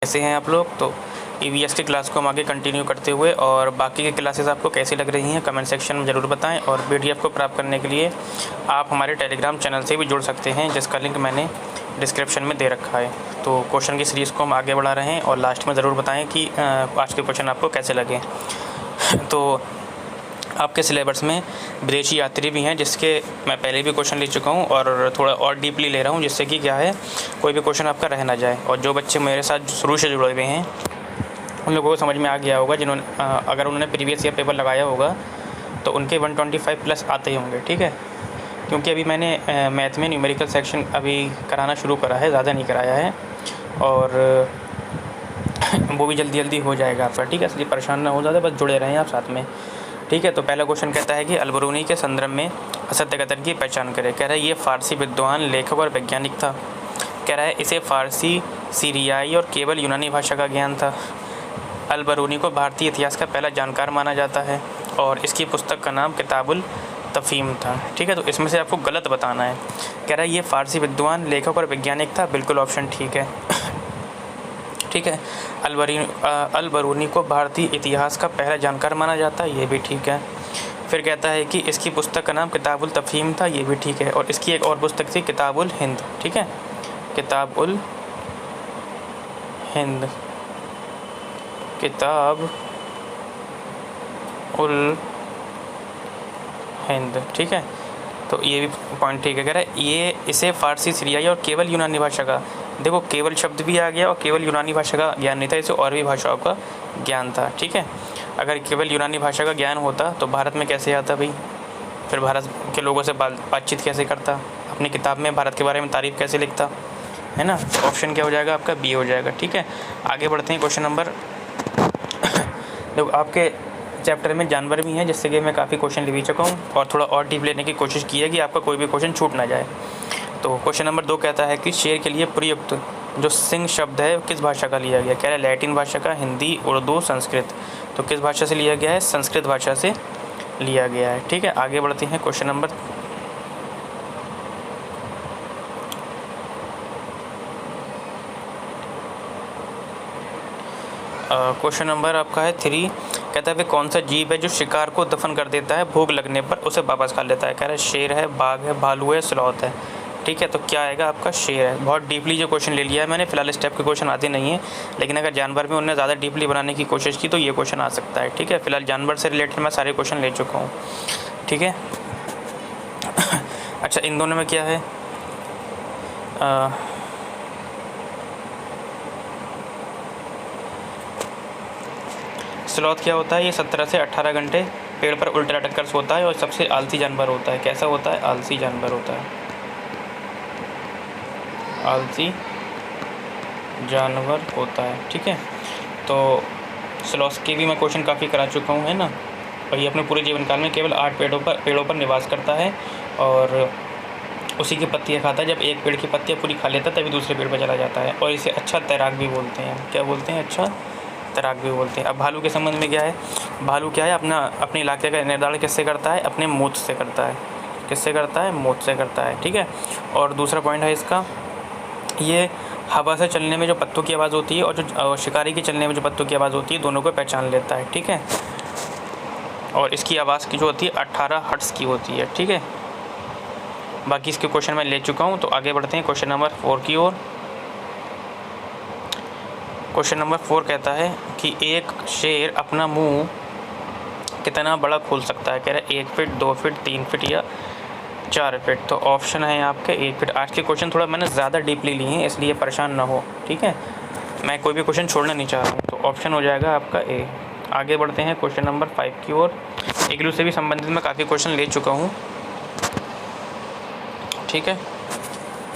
कैसे हैं आप लोग। तो ईवीएस की क्लास को हम आगे कंटिन्यू करते हुए, और बाकी की क्लासेस आपको कैसी लग रही हैं कमेंट सेक्शन में ज़रूर बताएं। और पीडीएफ को प्राप्त करने के लिए आप हमारे टेलीग्राम चैनल से भी जुड़ सकते हैं, जिसका लिंक मैंने डिस्क्रिप्शन में दे रखा है। तो क्वेश्चन की सीरीज़ को हम आगे बढ़ा रहे हैं, और लास्ट में ज़रूर बताएँ कि आज के क्वेश्चन आपको कैसे लगे। तो आपके सिलेबस में विदेशी यात्री भी हैं, जिसके मैं पहले भी क्वेश्चन ले चुका हूं, और थोड़ा और डीपली ले रहा हूं, जिससे कि क्या है, कोई भी क्वेश्चन आपका रह ना जाए। और जो बच्चे मेरे साथ शुरू से जुड़े हुए हैं उन लोगों को समझ में आ गया होगा, जिन्होंने अगर उन्होंने प्रीवियस ईयर पेपर लगाया होगा तो उनके 125 प्लस आते ही होंगे, ठीक है। क्योंकि अभी मैंने मैथ में न्यूमेरिकल सेक्शन अभी कराना शुरू करा है, ज़्यादा नहीं कराया है, और वो भी जल्दी जल्दी हो जाएगा आपका, ठीक है। इसलिए परेशान ना हो ज़्यादा, बस जुड़े रहें आप साथ में, ठीक है। तो पहला क्वेश्चन कहता है कि अलबरूनी के संदर्भ में असत्य कथन की पहचान करें। कह रहा है ये फ़ारसी विद्वान, लेखक और वैज्ञानिक था। कह रहा है इसे फ़ारसी, सीरियाई और केवल यूनानी भाषा का ज्ञान था। अलबरूनी को भारतीय इतिहास का पहला जानकार माना जाता है, और इसकी पुस्तक का नाम किताबुल तफ़हीम था, ठीक है। तो इसमें से आपको गलत बताना है। कह रहा है ये फ़ारसी विद्वान, लेखक और वैज्ञानिक था, बिल्कुल ऑप्शन ठीक है, ठीक है। अलबरूनी को भारतीय इतिहास का पहला जानकार माना जाता है, ये भी ठीक है। फिर कहता है कि इसकी पुस्तक का नाम किताबुल तफ़हीम था, ये भी ठीक है। और इसकी एक और पुस्तक थी किताबुल हिंद, ठीक है, किताबुल हिंद, किताब उल हिंद, ठीक है। तो ये भी पॉइंट ठीक है। कह रहा है ये इसे फ़ारसी, सीरियाई और केवल यूनानी भाषा का, देखो केवल शब्द भी आ गया, और केवल यूनानी भाषा का ज्ञान नहीं था, इसे और भी भाषाओं का ज्ञान था, ठीक है। अगर केवल यूनानी भाषा का ज्ञान होता तो भारत में कैसे आता भाई, फिर भारत के लोगों से बातचीत कैसे करता, अपनी किताब में भारत के बारे में तारीफ़ कैसे लिखता, है ना। ऑप्शन क्या हो जाएगा आपका, बी हो जाएगा, ठीक है। आगे बढ़ते हैं क्वेश्चन नंबर देखो आपके चैप्टर में जानवर भी हैं, जिससे कि मैं काफ़ी क्वेश्चन ले भी चुका हूँ, और थोड़ा और डीप लेने की कोशिश की है कि आपका कोई भी क्वेश्चन छूट ना जाए। तो क्वेश्चन नंबर 2 कहता है कि शेर के लिए प्रयुक्त जो सिंह शब्द है किस भाषा का लिया गया। कह रहा है लैटिन भाषा का, हिंदी, उर्दू, संस्कृत। तो किस भाषा से लिया गया है, संस्कृत भाषा से लिया गया है, ठीक है। आगे बढ़ते हैं क्वेश्चन नंबर आपका है 3। कहता है वे कौन सा जीव है जो शिकार को दफन कर देता है, भूख लगने पर उसे वापस खा लेता है। कह रहा है शेर है, बाघ है, भालू है, स्लॉथ है, ठीक है। तो क्या आएगा आपका, शेर है। बहुत डीपली जो क्वेश्चन ले लिया है मैंने, फिलहाल इस टाइप के क्वेश्चन आते नहीं है, लेकिन अगर जानवर में उन्होंने ज़्यादा डीपली बनाने की कोशिश की तो ये क्वेश्चन आ सकता है, ठीक है। फिलहाल जानवर से रिलेटेड मैं सारे क्वेश्चन ले चुका हूँ, ठीक है। अच्छा, इन दोनों में क्या है, स्लॉथ क्या होता है, ये 17 से 18 घंटे पेड़ पर उल्टा लटक कर सोता है, और सबसे आलसी जानवर होता है। कैसा होता है, आलसी जानवर होता है, आलसी जानवर होता है, ठीक है। तो स्लॉथ के भी मैं क्वेश्चन काफ़ी करा चुका हूँ, है ना। और ये अपने पूरे जीवन काल में केवल 8 पेड़ों पर निवास करता है, और उसी की पत्तियाँ खाता है। जब एक पेड़ की पत्तियाँ पूरी खा लेता है तभी दूसरे पेड़ पर चला जाता है, और इसे अच्छा तैराक भी बोलते हैं। क्या बोलते हैं, अच्छा तैराक भी बोलते हैं। अब भालू के संबंध में क्या है, भालू क्या है, अपने इलाके का निर्धारण किससे करता है, अपने मूंछ से करता है। किससे करता है, मूंछ से करता है, ठीक है। और दूसरा पॉइंट है इसका, ये हवा से चलने में जो पत्तों की आवाज़ होती है, और जो शिकारी के चलने में जो पत्तों की आवाज़ होती है, दोनों को पहचान लेता है, ठीक है। और इसकी आवाज़ की जो होती है 18 हर्ट्ज़ की होती है, ठीक है। बाकी इसके क्वेश्चन मैं ले चुका हूँ। तो आगे बढ़ते हैं क्वेश्चन नंबर 4 की ओर। क्वेश्चन नंबर 4 कहता है कि एक शेर अपना मुंह कितना बड़ा खोल सकता है। कह रहा है 1 फीट, 2 फीट, 3 फीट या 4 फीट। तो ऑप्शन है आपके 1 फीट। आज के क्वेश्चन थोड़ा मैंने ज़्यादा डीपली लिए हैं, इसलिए परेशान ना हो, ठीक है। मैं कोई भी क्वेश्चन छोड़ना नहीं चाह रहा हूँ। तो ऑप्शन हो जाएगा आपका ए। आगे बढ़ते हैं क्वेश्चन नंबर 5 की ओर। इग्लू से भी संबंधित मैं काफ़ी क्वेश्चन ले चुका हूँ, ठीक है।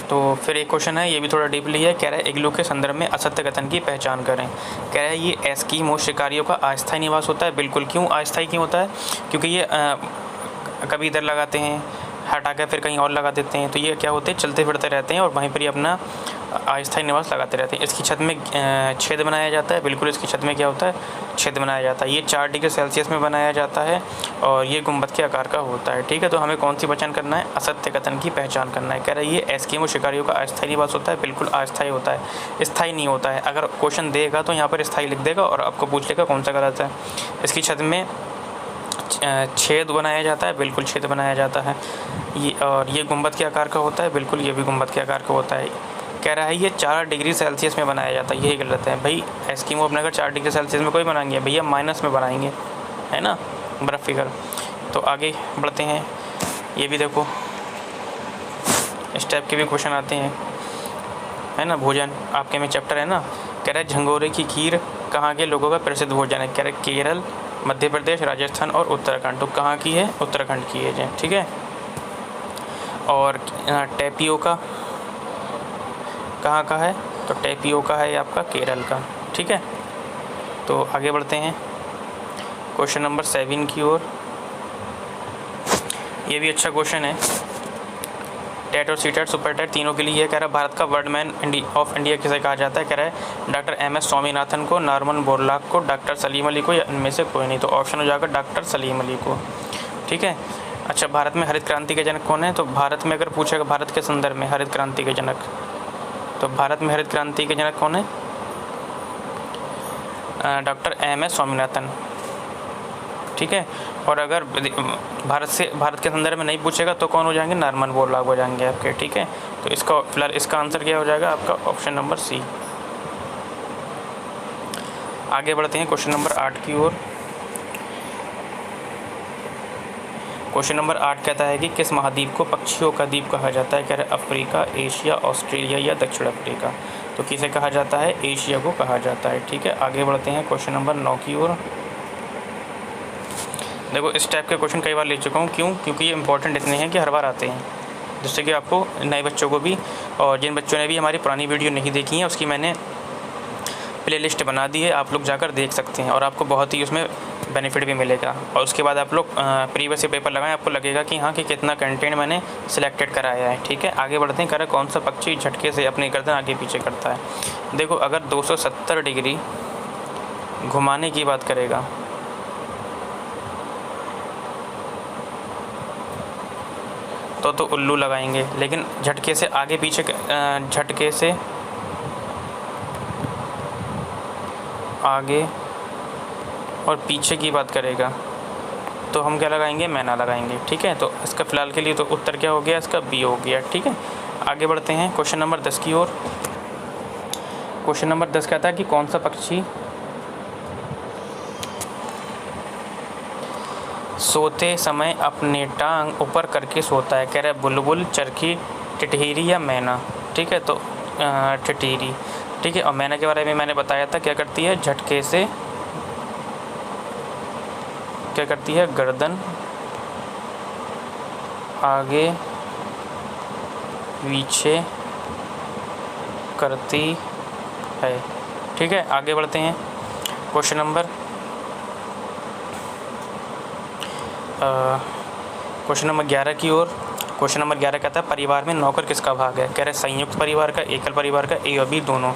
तो फिर एक क्वेश्चन है, ये भी थोड़ा डीपली है। कह रहा है इग्लू के संदर्भ में असत्य कथन की पहचान करें। कह रहा है ये एस्कीमो शिकारियों का अस्थायी निवास होता है। बिल्कुल। क्यों अस्थायी क्यों होता है, क्योंकि ये कभी इधर लगाते हैं, हटा कर फिर कहीं और लगा देते हैं, तो ये क्या होते हैं, चलते फिरते रहते हैं और वहीं पर ही अपना अस्थायी निवास लगाते रहते हैं। इसकी छत में छेद बनाया जाता है, बिल्कुल इसकी छत में क्या होता है, छेद बनाया जाता है। ये 4 डिग्री सेल्सियस में बनाया जाता है और ये गुंबद के आकार का होता है। ठीक है, तो हमें कौन सी पहचान करना है, असत्य कथन की पहचान करना है। कह रहा है ये एस्किमो शिकारियों का अस्थायी निवास होता है, बिल्कुल अस्थायी होता है, स्थायी नहीं होता है। अगर क्वेश्चन देगा तो यहाँ पर स्थायी लिख देगा और आपको पूछ लेगा कौन सा गलत है। इसकी छत में छेद बनाया जाता है, बिल्कुल छेद बनाया जाता है ये, और ये गुंबद के आकार का होता है, बिल्कुल ये भी गुंबद के आकार का होता है। कह रहा है ये 4 डिग्री सेल्सियस में बनाया जाता है, यही गलत है भाई। एस्किमो अपने अगर 4 डिग्री सेल्सियस में कोई बनाएंगे भैया, माइनस में बनाएंगे, है ना, बर्फ़ फिगर। तो आगे बढ़ते हैं, ये भी देखो इस टाइप के भी क्वेश्चन आते हैं, है ना। भोजन आपके में चैप्टर है ना। कह रहा है झंगोरे की खीर कहाँ के लोगों का प्रसिद्ध भोजन है। कह रहे केरल, मध्य प्रदेश, राजस्थान और उत्तराखंड। तो कहाँ की है, उत्तराखंड की है, ठीक है। और टेपियोका कहाँ का है, तो टेपियोका है आपका केरल का, ठीक है। तो आगे बढ़ते हैं क्वेश्चन नंबर 7 की ओर। ये भी अच्छा क्वेश्चन है, टेट और सी टेट सुपर टेट तीनों के लिए है। कह रहा है भारत का वर्डमैन ऑफ इंडिया किसे कहा जाता है। कह रहा है डॉक्टर MS स्वामीनाथन को, नॉर्मन बोरलॉग को, डॉक्टर सलीम अली को, या इनमें से कोई नहीं। तो ऑप्शन हो जाएगा डॉक्टर सलीम अली को, ठीक है। अच्छा, भारत में हरित क्रांति के जनक कौन है। तो भारत में अगर पूछेगा भारत के संदर्भ में हरित क्रांति के जनक, तो भारत में हरित क्रांति के जनक कौन है, डॉक्टर MS स्वामीनाथन, ठीक है। और अगर भारत के संदर्भ में नहीं पूछेगा तो कौन हो जाएंगे, नॉर्मन बोरलॉग हो जाएंगे आपके, ठीक है। तो इसका फिलहाल इसका आंसर क्या हो जाएगा आपका, ऑप्शन नंबर सी। आगे बढ़ते हैं क्वेश्चन नंबर 8 की ओर। क्वेश्चन नंबर 8 कहता है कि किस महाद्वीप को पक्षियों का द्वीप कहा जाता है। कह रहे अफ्रीका, एशिया, ऑस्ट्रेलिया या दक्षिण अफ्रीका। तो किसे कहा जाता है, एशिया को कहा जाता है, ठीक है। आगे बढ़ते हैं क्वेश्चन नंबर 9 की ओर। देखो इस टाइप के क्वेश्चन कई बार ले चुका हूँ, क्योंकि ये इंपॉर्टेंट इतने हैं कि हर बार आते हैं, जिससे कि आपको नए बच्चों को भी, और जिन बच्चों ने भी हमारी पुरानी वीडियो नहीं देखी है उसकी मैंने प्लेलिस्ट बना दी है, आप लोग जाकर देख सकते हैं और आपको बहुत ही उसमें बेनिफिट भी मिलेगा। और उसके बाद आप लोग प्रीवियस पेपर लगाएं, आपको लगेगा कि हाँ कि कितना कंटेंट मैंने सिलेक्टेड कराया है, ठीक है। आगे बढ़ते हैं, कह रहा कौन सा पक्षी झटके से अपनी गर्दन आगे पीछे करता है। देखो अगर 270 डिग्री घुमाने की बात करेगा तो उल्लू लगाएंगे, लेकिन झटके से आगे पीछे, झटके से आगे और पीछे की बात करेगा तो हम क्या लगाएंगे, मैना लगाएंगे, ठीक है। तो इसका फ़िलहाल के लिए तो उत्तर क्या हो गया, इसका बी हो गया, ठीक है। आगे बढ़ते हैं क्वेश्चन नंबर 10 की ओर। क्वेश्चन नंबर 10 कहता है कि कौन सा पक्षी सोते समय अपने टांग ऊपर करके सोता है। कह रहा है बुलबुल, चरखी, टिटहिरी या मैना, ठीक है। तो टिटहिरी, ठीक है। और मैना के बारे में मैंने बताया था, क्या करती है, झटके से क्या करती है, गर्दन आगे पीछे करती है, ठीक है। आगे बढ़ते हैं क्वेश्चन नंबर 11 की ओर। क्वेश्चन नंबर 11 कहता है परिवार में नौकर किसका भाग है। कह रहे संयुक्त परिवार का, एकल परिवार का, ए और बी दोनों,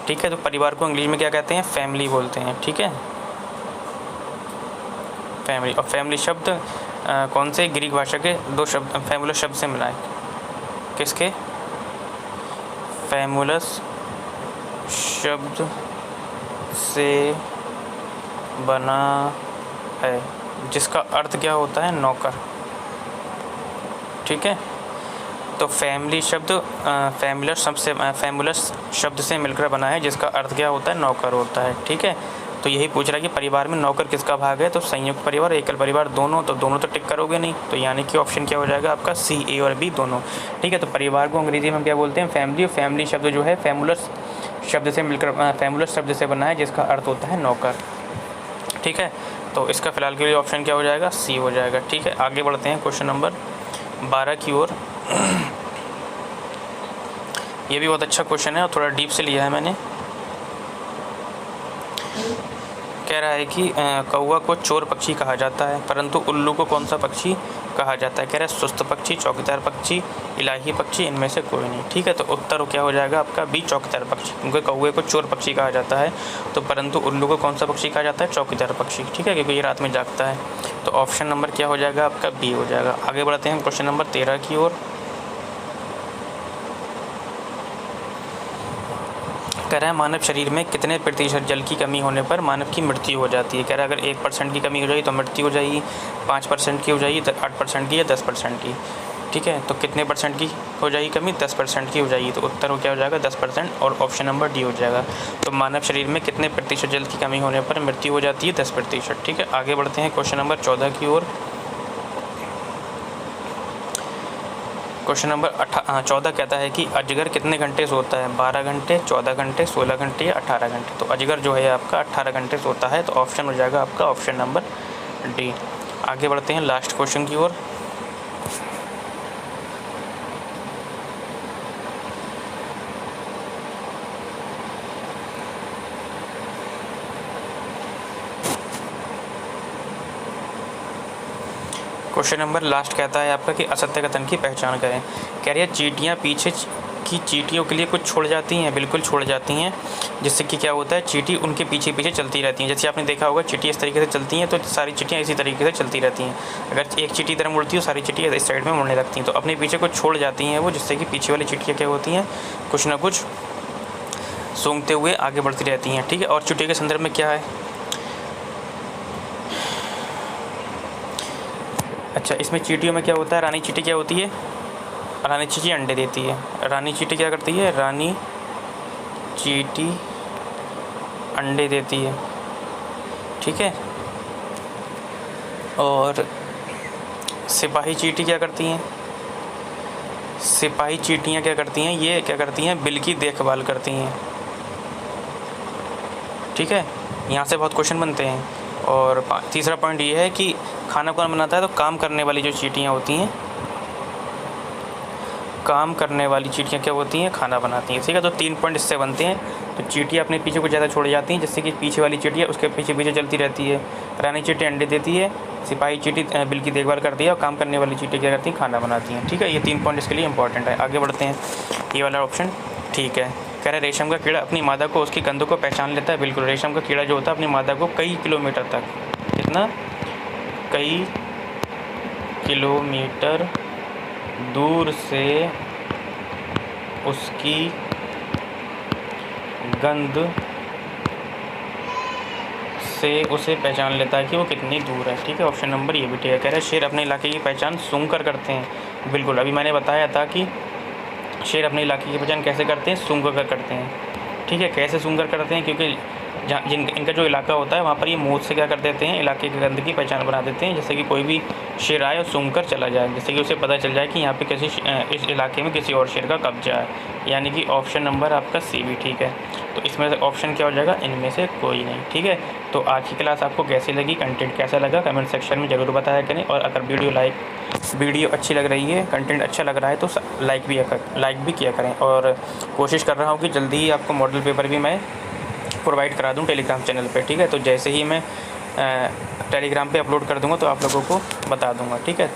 ठीक है। तो परिवार को इंग्लिश में क्या कहते हैं, फैमिली बोलते हैं, ठीक है, फैमिली। और फैमिली शब्द कौन से, ग्रीक भाषा के 2 शब्द, फैमुलस शब्द से मिला है। किसके, फैमुलस शब्द से बना है, जिसका अर्थ क्या होता है, नौकर, ठीक है। तो फैमिली शब्द फैमुलस शब्द से मिलकर बना है, जिसका अर्थ क्या होता है, नौकर होता है, ठीक है। तो यही पूछ रहा है कि परिवार में नौकर किसका भाग है। तो संयुक्त परिवार, एकल परिवार, दोनों। तो दोनों तो टिक करोगे नहीं, तो यानी कि ऑप्शन क्या हो जाएगा आपका, सी, ए और बी दोनों, ठीक है। तो परिवार को अंग्रेजी में हम क्या बोलते हैं, फैमिली। और फैमिली शब्द जो है फैमुलस शब्द से मिलकर, फैमुलस शब्द से बना है, जिसका अर्थ होता है नौकर, ठीक है। तो इसका फ़िलहाल के लिए ऑप्शन क्या हो जाएगा, सी हो जाएगा, ठीक है। आगे बढ़ते हैं क्वेश्चन नंबर 12 की ओर। ये भी बहुत अच्छा क्वेश्चन है और थोड़ा डीप से लिया है मैंने। कह रहा है कि कौवा को चोर पक्षी कहा जाता है, परंतु उल्लू को कौन सा पक्षी कहा जाता है। कह रहा है सुस्त पक्षी, चौकीदार पक्षी, इलाही पक्षी, इनमें से कोई नहीं। ठीक है, तो उत्तर क्या हो जाएगा आपका बी, चौकीदार पक्षी, क्योंकि कौवे को चोर पक्षी कहा जाता है, तो परंतु उल्लू को कौन सा पक्षी कहा जाता है, चौकीदार पक्षी। ठीक है, क्योंकि ये रात में जागता है। तो ऑप्शन नंबर क्या हो जाएगा आपका बी हो जाएगा। आगे बढ़ते हैं क्वेश्चन नंबर 13 की ओर। कह रहा है मानव शरीर में कितने प्रतिशत जल की कमी होने पर मानव की मृत्यु हो जाती है। कह रहा है अगर 1% की कमी हो जाएगी तो मृत्यु हो जाएगी, 5% की हो जाएगी, 8% की या 10% की। ठीक है, तो कितने परसेंट की हो जाएगी कमी, 10% की हो जाएगी। तो उत्तर क्या हो जाएगा 10% और ऑप्शन नंबर डी हो जाएगा। तो मानव शरीर में कितने प्रतिशत जल की कमी होने पर मृत्यु हो जाती है, 10%। ठीक है, आगे बढ़ते हैं क्वेश्चन नंबर 14 की ओर। क्वेश्चन नंबर 14 कहता है कि अजगर कितने घंटे सोता है, 12 घंटे, 14 घंटे, 16 घंटे या 18 घंटे। तो अजगर जो है आपका 18 घंटे सोता है, तो ऑप्शन हो जाएगा आपका ऑप्शन नंबर डी। आगे बढ़ते हैं लास्ट क्वेश्चन की ओर। क्वेश्चन नंबर लास्ट कहता है आपका कि असत्य कथन की पहचान करें। कह रही है चींटियाँ पीछे की चींटियों के लिए कुछ छोड़ जाती हैं, बिल्कुल छोड़ जाती हैं, जिससे कि क्या होता है चींटी उनके पीछे पीछे चलती रहती हैं। जैसे आपने देखा होगा चींटी इस तरीके से चलती हैं तो सारी चींटियाँ इसी तरीके से चलती रहती हैं। अगर एक चींटी इधर मुड़ती है सारी चींटियाँ इस साइड में मुड़ने लगती हैं, तो अपने पीछे कुछ छोड़ जाती हैं वो, जिससे कि पीछे वाली चींटियाँ क्या होती हैं कुछ ना कुछ सूंघते हुए आगे बढ़ती रहती हैं। ठीक है, और चींटी के संदर्भ में क्या है, अच्छा इसमें चींटियों में क्या होता है, रानी चींटी क्या होती है, रानी चींटी अंडे देती है। रानी चींटी क्या करती है, रानी चींटी अंडे देती है। ठीक है, और सिपाही चींटी क्या करती हैं, सिपाही चींटियाँ क्या करती हैं, ये क्या करती हैं बिल की देखभाल करती हैं। ठीक है, यहाँ से बहुत क्वेश्चन बनते हैं। और तीसरा पॉइंट ये है कि खाना कौन बनाता है, तो काम करने वाली जो चींटियाँ होती हैं, काम करने वाली चींटियाँ क्या होती हैं, खाना बनाती हैं। ठीक है, तो 3 पॉइंट इससे बनते हैं। तो चींटियाँ अपने पीछे को ज़्यादा छोड़ जाती हैं, जिससे कि पीछे वाली चींटियाँ उसके पीछे पीछे चलती रहती है। रानी चींटी अंडे देती है, सिपाही चींटी बिल की देखभाल करती है, और काम करने वाली चींटियाँ क्या करती हैं, खाना बनाती हैं। ठीक है, ये 3 पॉइंट इसके लिए इंपॉर्टेंट है। आगे बढ़ते हैं, ये वाला ऑप्शन ठीक है। कह रहे रेशम का कीड़ा अपनी मादा को उसकी कंधों को पहचान लेता है। बिल्कुल, रेशम का कीड़ा जो होता है अपनी मादा को कई किलोमीटर तक, कितना, कई किलोमीटर दूर से उसकी गंध से उसे पहचान लेता है कि वो कितनी दूर है। ठीक है, ऑप्शन नंबर ये भी ठीक है। कह रहे हैं शेर अपने इलाके की पहचान सूंघकर करते हैं। बिल्कुल, अभी मैंने बताया था कि शेर अपने इलाके की पहचान कैसे करते हैं, सूंघकर करते हैं। ठीक है, कैसे सूंघकर करते हैं, क्योंकि जहाँ इनका जो इलाका होता है वहाँ पर ये मुँह से क्या कर देते हैं, इलाके की गंध की पहचान बना देते हैं, जैसे कि कोई भी शेर आए और सूंघकर चला जाए, जिससे कि उसे पता चल जाए कि यहाँ पे किसी इस इलाके में किसी और शेर का कब्जा है। यानी कि ऑप्शन नंबर आपका सी भी ठीक है। तो इसमें से ऑप्शन क्या हो जाएगा, इनमें से कोई नहीं। ठीक है, तो आज की क्लास आपको कैसी लगी, कंटेंट कैसा लगा, कमेंट सेक्शन में ज़रूर बताया करें। और अगर वीडियो अच्छी लग रही है, कंटेंट अच्छा लग रहा है तो लाइक भी किया करें। और कोशिश कर रहा हूँ कि जल्दी ही आपको मॉडल पेपर भी मैं प्रोवाइड करा दूँ टेलीग्राम चैनल पे। ठीक है, तो जैसे ही मैं टेलीग्राम पे अपलोड कर दूँगा तो आप लोगों को बता दूँगा। ठीक है।